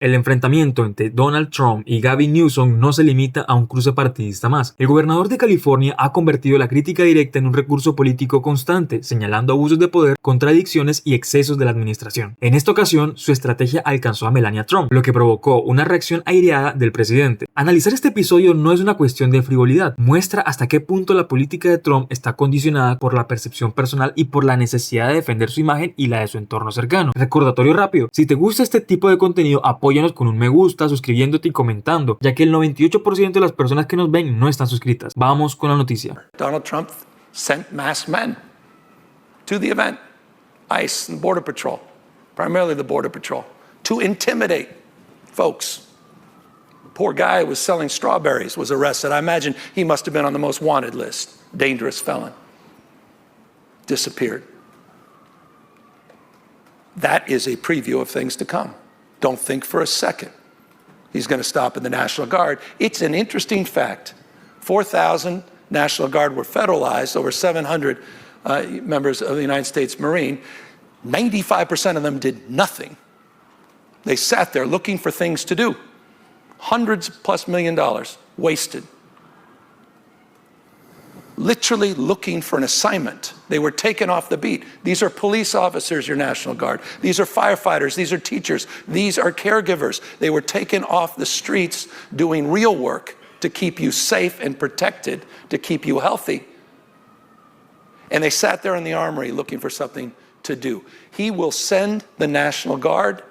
El enfrentamiento entre Donald Trump y Gavin Newsom no se limita a un cruce partidista más. El gobernador de California ha convertido la crítica directa en un recurso político constante, señalando abusos de poder, contradicciones y excesos de la administración. En esta ocasión, su estrategia alcanzó a Melania Trump, lo que provocó una reacción aireada del presidente. Analizar este episodio no es una cuestión de frivolidad, muestra hasta qué punto la política de Trump está condicionada por la percepción personal y por la necesidad de defender su imagen y la de su entorno cercano. Recordatorio rápido: si te gusta este tipo de contenido, apóyanos con un me gusta, suscribiéndote y comentando, ya que el 98% de las personas que nos ven no están suscritas. Vamos con la noticia. Donald Trump sent masked men to the event, ICE and Border Patrol, primarily the Border Patrol, to intimidate folks. Poor guy who was selling strawberries was arrested. I imagine he must have been on the most wanted list. Dangerous felon. Disappeared. That is a preview of things to come. Don't think for a second he's going to stop at the National Guard. It's an interesting fact. 4,000 National Guard were federalized, over 700 members of the United States Marine. 95% of them did nothing. They sat there looking for things to do. Hundreds plus $1 million wasted. Literally looking for an assignment. They were taken off the beat. These are police officers, your National Guard. These are firefighters. These are teachers. These are caregivers. They were taken off the streets doing real work to keep you safe and protected, to keep you healthy. And they sat there in the armory looking for something to do. He will send the National Guard.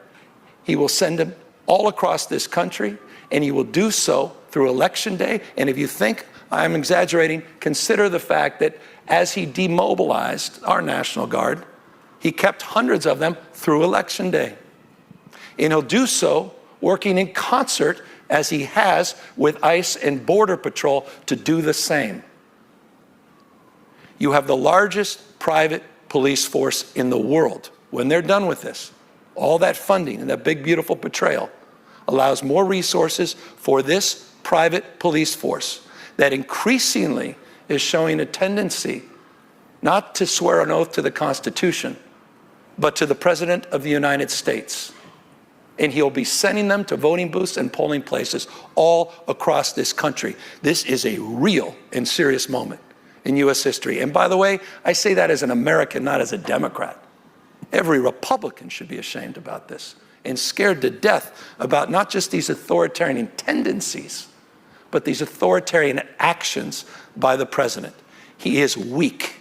He will send them all across this country, and he will do so through Election Day. And if you think I'm exaggerating, consider the fact that as he demobilized our National Guard, he kept hundreds of them through Election Day. And he'll do so working in concert, as he has with ICE and Border Patrol, to do the same. You have the largest private police force in the world. When they're done with this, all that funding and that big, beautiful portrayal allows more resources for this private police force that increasingly is showing a tendency not to swear an oath to the Constitution, but to the President of the United States. And he'll be sending them to voting booths and polling places all across this country. This is a real and serious moment in U.S. history. And by the way, I say that as an American, not as a Democrat. Every Republican should be ashamed about this and scared to death about not just these authoritarian tendencies, but these authoritarian actions by the president. He is weak.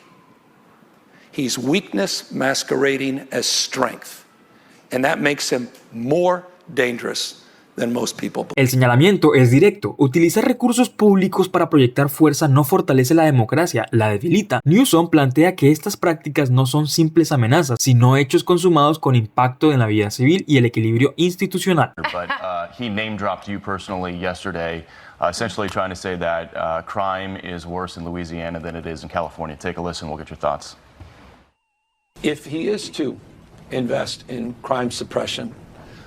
He's weakness masquerading as strength. And that makes him more dangerous than most people. El señalamiento es directo. Utilizar recursos públicos para proyectar fuerza no fortalece la democracia, la debilita. Newsom plantea que estas prácticas no son simples amenazas, sino hechos consumados con impacto en la vida civil y el equilibrio institucional. But he name-dropped you personally yesterday, essentially trying to say that crime is worse in Louisiana than it is in California. Take a listen, we'll get your thoughts. If he is to invest in crime suppression,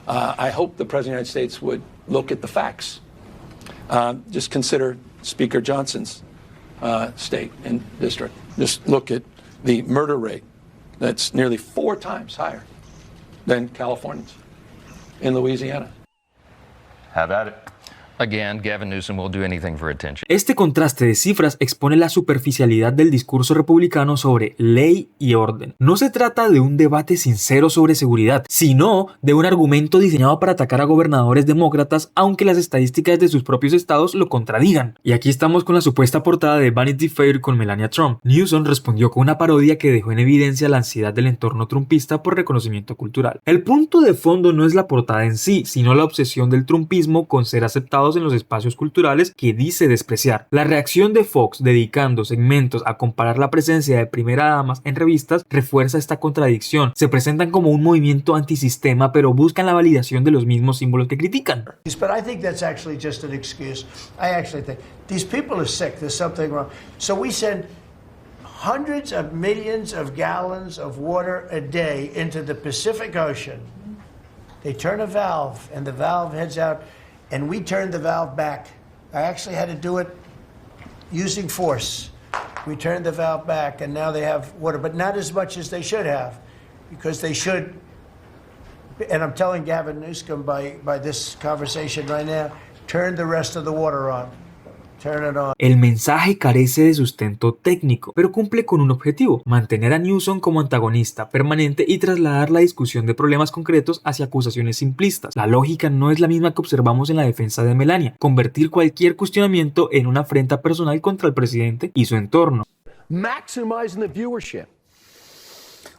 I hope the President of the United States would look at the facts. Just consider Speaker Johnson's state and district. Just look at the murder rate. That's nearly 4 times higher than California's in Louisiana. Have at it. Again, Gavin Newsom will do anything for attention. Este contraste de cifras expone la superficialidad del discurso republicano sobre ley y orden. No se trata de un debate sincero sobre seguridad, sino de un argumento diseñado para atacar a gobernadores demócratas, aunque las estadísticas de sus propios estados lo contradigan. Y aquí estamos con la supuesta portada de Vanity Fair con Melania Trump. Newsom respondió con una parodia que dejó en evidencia la ansiedad del entorno trumpista por reconocimiento cultural. El punto de fondo no es la portada en sí, sino la obsesión del trumpismo con ser aceptados en los espacios culturales que dice despreciar. La reacción de Fox dedicando segmentos a comparar la presencia de primera damas en revistas refuerza esta contradicción. Se presentan como un movimiento antisistema, pero buscan la validación de los mismos símbolos que critican. But I think that's actually just an excuse. I actually think these people are sick. There's something wrong. So we send hundreds of millions of gallons of water a day into the Pacific Ocean. They turn a valve and the valve heads out. And we turned the valve back. I actually had to do it using force. We turned the valve back, and now they have water, but not as much as they should have, because they should And I'm telling Gavin Newsom by this conversation right now, turn the rest of the water on. Turn it on. El mensaje carece de sustento técnico, pero cumple con un objetivo: mantener a Newsom como antagonista permanente y trasladar la discusión de problemas concretos hacia acusaciones simplistas. La lógica no es la misma que observamos en la defensa de Melania: convertir cualquier cuestionamiento en una afrenta personal contra el presidente y su entorno. Maximizing the viewership.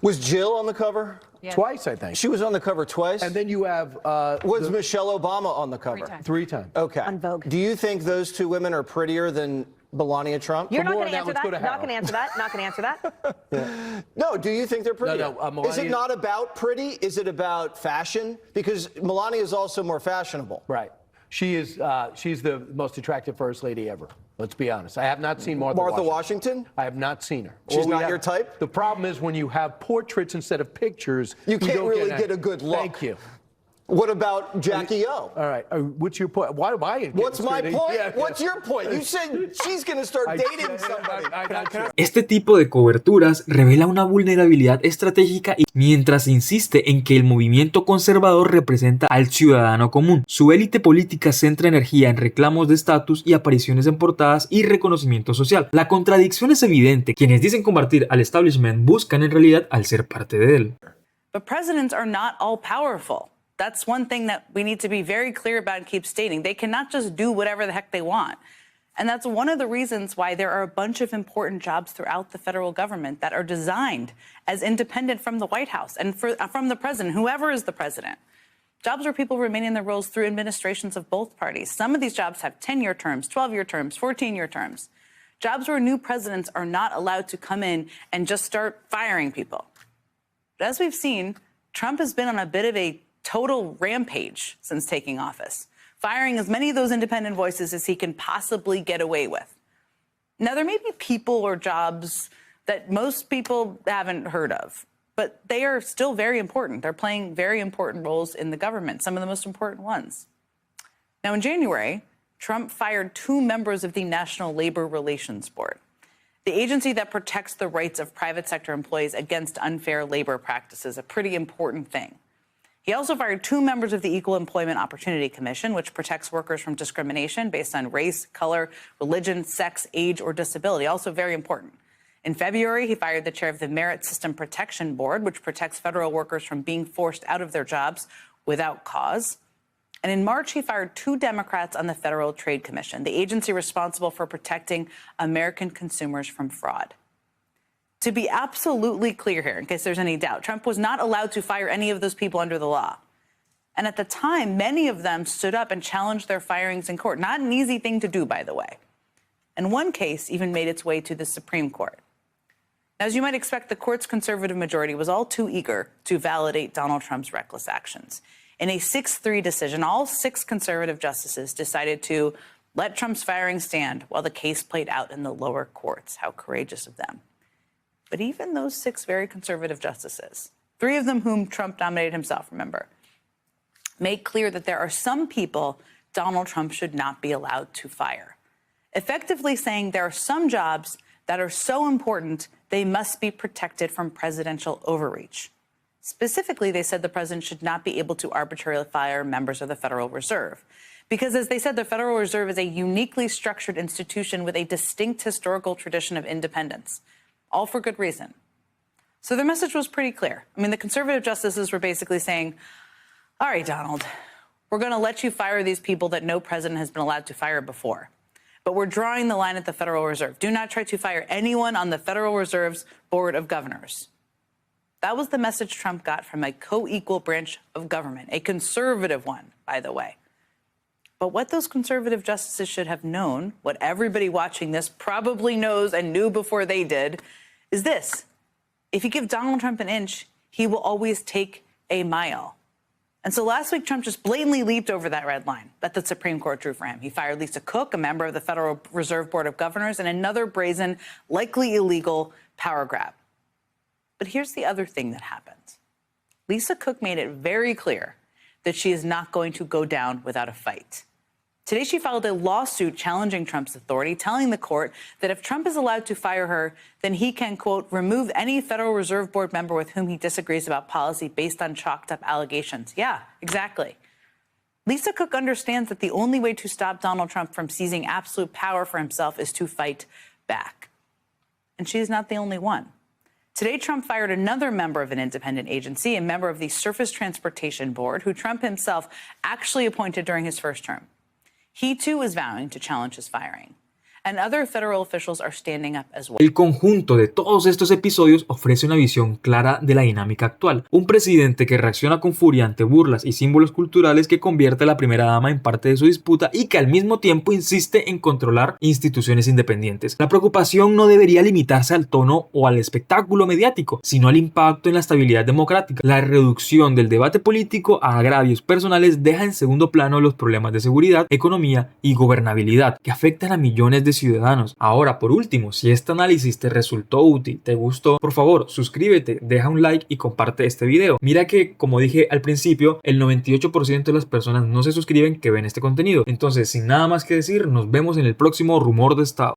Was Jill on the cover? Yeah. Twice, I think. She was on the cover twice? And then you have... was Michelle Obama on the cover? 3 times. 3 times. Okay. On Vogue. Do you think those two women are prettier than Melania Trump? You're not going to answer that. Not going to answer that. Not going to answer that. Yeah. No, do you think they're prettier? No, Is it not about pretty? Is it about fashion? Because Melania is also more fashionable. Right. She is. She's the most attractive first lady ever. Let's be honest. I have not seen Martha Washington? I have not seen her. She's not your type? The problem is when you have portraits instead of pictures, you can't really get a good look. Thank you. What about Jackie O? All right. What's your point? Why am I? What's my point? Yeah. What's your point? You said she's going to start dating somebody. Este tipo de coberturas revela una vulnerabilidad estratégica y mientras insiste en que el movimiento conservador representa al ciudadano común. Su élite política centra energía en reclamos de estatus y apariciones en portadas y reconocimiento social. La contradicción es evidente. Quienes dicen combatir al establishment buscan en realidad al ser parte de él. But presidents are not all powerful. That's one thing that we need to be very clear about and keep stating. They cannot just do whatever the heck they want. And that's one of the reasons why there are a bunch of important jobs throughout the federal government that are designed as independent from the White House and from the president, whoever is the president. Jobs where people remain in their roles through administrations of both parties. Some of these jobs have 10-year terms, 12-year terms, 14-year terms. Jobs where new presidents are not allowed to come in and just start firing people. But as we've seen, Trump has been on a bit of a total rampage since taking office, firing as many of those independent voices as he can possibly get away with. Now, there may be people or jobs that most people haven't heard of, but they are still very important. They're playing very important roles in the government, some of the most important ones. Now, in January, Trump fired 2 members of the National Labor Relations Board, the agency that protects the rights of private sector employees against unfair labor practices, a pretty important thing. He also fired 2 members of the Equal Employment Opportunity Commission, which protects workers from discrimination based on race, color, religion, sex, age, or disability, also very important. In February, he fired the chair of the Merit System Protection Board, which protects federal workers from being forced out of their jobs without cause. And in March, he fired 2 Democrats on the Federal Trade Commission, the agency responsible for protecting American consumers from fraud. To be absolutely clear here, in case there's any doubt, Trump was not allowed to fire any of those people under the law. And at the time, many of them stood up and challenged their firings in court. Not an easy thing to do, by the way. And one case even made its way to the Supreme Court. Now, as you might expect, the court's conservative majority was all too eager to validate Donald Trump's reckless actions. In a 6-3 decision, all 6 conservative justices decided to let Trump's firing stand while the case played out in the lower courts. How courageous of them. But even those 6 very conservative justices, 3 of them whom Trump nominated himself, remember, make clear that there are some people Donald Trump should not be allowed to fire, effectively saying there are some jobs that are so important they must be protected from presidential overreach. Specifically, they said the president should not be able to arbitrarily fire members of the Federal Reserve. Because, as they said, the Federal Reserve is a uniquely structured institution with a distinct historical tradition of independence. All for good reason. So their message was pretty clear. I mean, the conservative justices were basically saying, all right, Donald, we're going to let you fire these people that no president has been allowed to fire before. But we're drawing the line at the Federal Reserve. Do not try to fire anyone on the Federal Reserve's Board of Governors. That was the message Trump got from a co-equal branch of government, a conservative one, by the way. But what those conservative justices should have known, what everybody watching this probably knows and knew before they did, is this. If you give Donald Trump an inch, he will always take a mile. And so last week, Trump just blatantly leaped over that red line that the Supreme Court drew for him. He fired Lisa Cook, a member of the Federal Reserve Board of Governors, and another brazen, likely illegal power grab. But here's the other thing that happened. Lisa Cook made it very clear that she is not going to go down without a fight. Today, she filed a lawsuit challenging Trump's authority, telling the court that if Trump is allowed to fire her, then he can, quote, remove any Federal Reserve Board member with whom he disagrees about policy based on chalked up allegations. Yeah, exactly. Lisa Cook understands that the only way to stop Donald Trump from seizing absolute power for himself is to fight back. And she's not the only one. Today, Trump fired another member of an independent agency, a member of the Surface Transportation Board, who Trump himself actually appointed during his first term. He, too, is vowing to challenge his firing. And other federal officials are standing up as well. El conjunto de todos estos episodios ofrece una visión clara de la dinámica actual. Un presidente que reacciona con furia ante burlas y símbolos culturales que convierte a la primera dama en parte de su disputa y que al mismo tiempo insiste en controlar instituciones independientes. La preocupación no debería limitarse al tono o al espectáculo mediático, sino al impacto en la estabilidad democrática. La reducción del debate político a agravios personales deja en segundo plano los problemas de seguridad, economía y gobernabilidad que afectan a millones de ciudadanos. Ahora, por último, si este análisis te resultó útil, te gustó, por favor, suscríbete, deja un like y comparte este video. Mira que, como dije al principio, el 98% de las personas no se suscriben que ven este contenido. Entonces, sin nada más que decir, nos vemos en el próximo Rumor de Estado.